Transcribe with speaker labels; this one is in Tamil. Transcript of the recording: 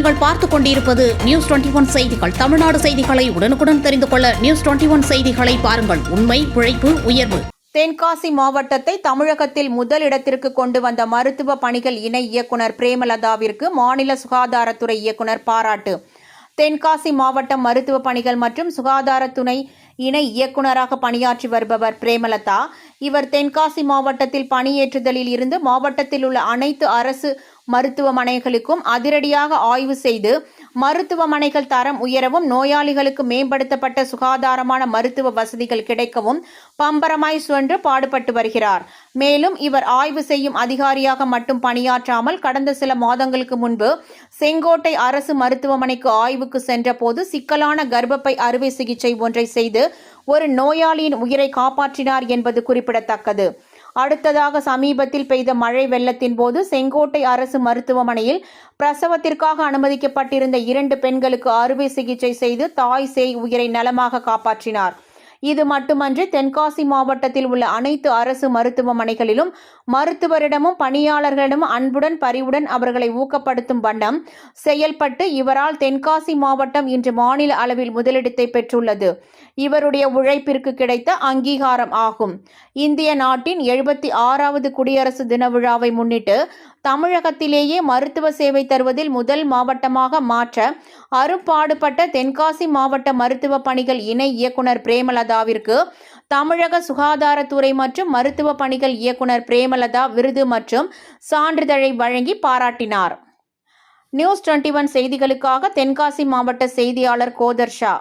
Speaker 1: நீங்கள் பார்த்துக் கொண்டிருப்பது நியூஸ் 21 செய்திகள். தமிழ்நாடு செய்திகளை உடனுக்குடன் தெரிந்து கொள்ள நியூஸ் 21 செய்திகளை பாருங்கள். உண்மை, உழைப்பு, உயர்வு.
Speaker 2: தென்காசி மாவட்டத்தை தமிழகத்தில் முதல் இடத்திற்கு கொண்டு வந்த மருத்துவ பணிகள் இணை இயக்குநர் பிரேமலதாவிற்கு மாநில சுகாதாரத்துறை இயக்குநர் பாராட்டு. தென்காசி மாவட்டம் மருத்துவ பணிகள் மற்றும் சுகாதாரத்துறை இணை இயக்குநராக பணியாற்றி வருபவர் பிரேமலதா. இவர் தென்காசி மாவட்டத்தில் பணியேற்றுதலில் இருந்து மாவட்டத்தில் உள்ள அனைத்து அரசு மருத்துவமனைகளுக்கும் அதிரடியாக ஆய்வு செய்து மருத்துவமனைகள் தரம் உயரவும் நோயாளிகளுக்கு மேம்படுத்தப்பட்ட சுகாதாரமான மருத்துவ வசதிகள் கிடைக்கவும் பம்பரமாய் சென்று பாடுபட்டு வருகிறார். மேலும் இவர் ஆய்வு செய்யும் அதிகாரியாக மட்டும் பணியாற்றாமல் கடந்த சில மாதங்களுக்கு முன்பு செங்கோட்டை அரசு மருத்துவமனைக்கு ஆய்வுக்கு சென்ற போது சிக்கலான கர்ப்பப்பை அறுவை சிகிச்சை ஒன்றை செய்து ஒரு நோயாளியின் உயிரை காப்பாற்றினார் என்பது குறிப்பிடத்தக்கது. அடுத்ததாக சமீபத்தில் பெய்த மழை வெள்ளத்தின் போது செங்கோட்டை அரசு மருத்துவமனையில் பிரசவத்திற்காக அனுமதிக்கப்பட்டிருந்த 2 பெண்களுக்கு அறுவை சிகிச்சை செய்து தாய் சேய் உயிரை நலமாக காப்பாற்றினார். இது மட்டுமன்றி தென்காசி மாவட்டத்தில் உள்ள அனைத்து அரசு மருத்துவமனைகளிலும் மருத்துவரிடமும் பணியாளர்களிடமும் அன்புடன் பரிவுடன் அவர்களை ஊக்கப்படுத்தும் வண்ணம் செயல்பட்டு இவரால் தென்காசி மாவட்டம் இன்று மாநில அளவில் முதலிடத்தை பெற்றுள்ளது. இவருடைய உழைப்பிற்கு கிடைத்த அங்கீகாரம் ஆகும். இந்திய நாட்டின் 76வது குடியரசு தின விழாவை முன்னிட்டு தமிழகத்திலேயே மருத்துவ சேவை தருவதில் முதல் மாவட்டமாக மாற்ற அரும்பாடுபட்ட தென்காசி மாவட்ட மருத்துவ பணிகள் இணை இயக்குநர் பிரேமலதாவிற்கு தமிழக சுகாதாரத்துறை மற்றும் மருத்துவ பணிகள் இயக்குநர் பிரேமலதா விருது மற்றும் சான்றிதழை வழங்கி பாராட்டினார். நியூஸ் 21 செய்திகளுக்காக தென்காசி மாவட்ட செய்தியாளர் கோதர்ஷா.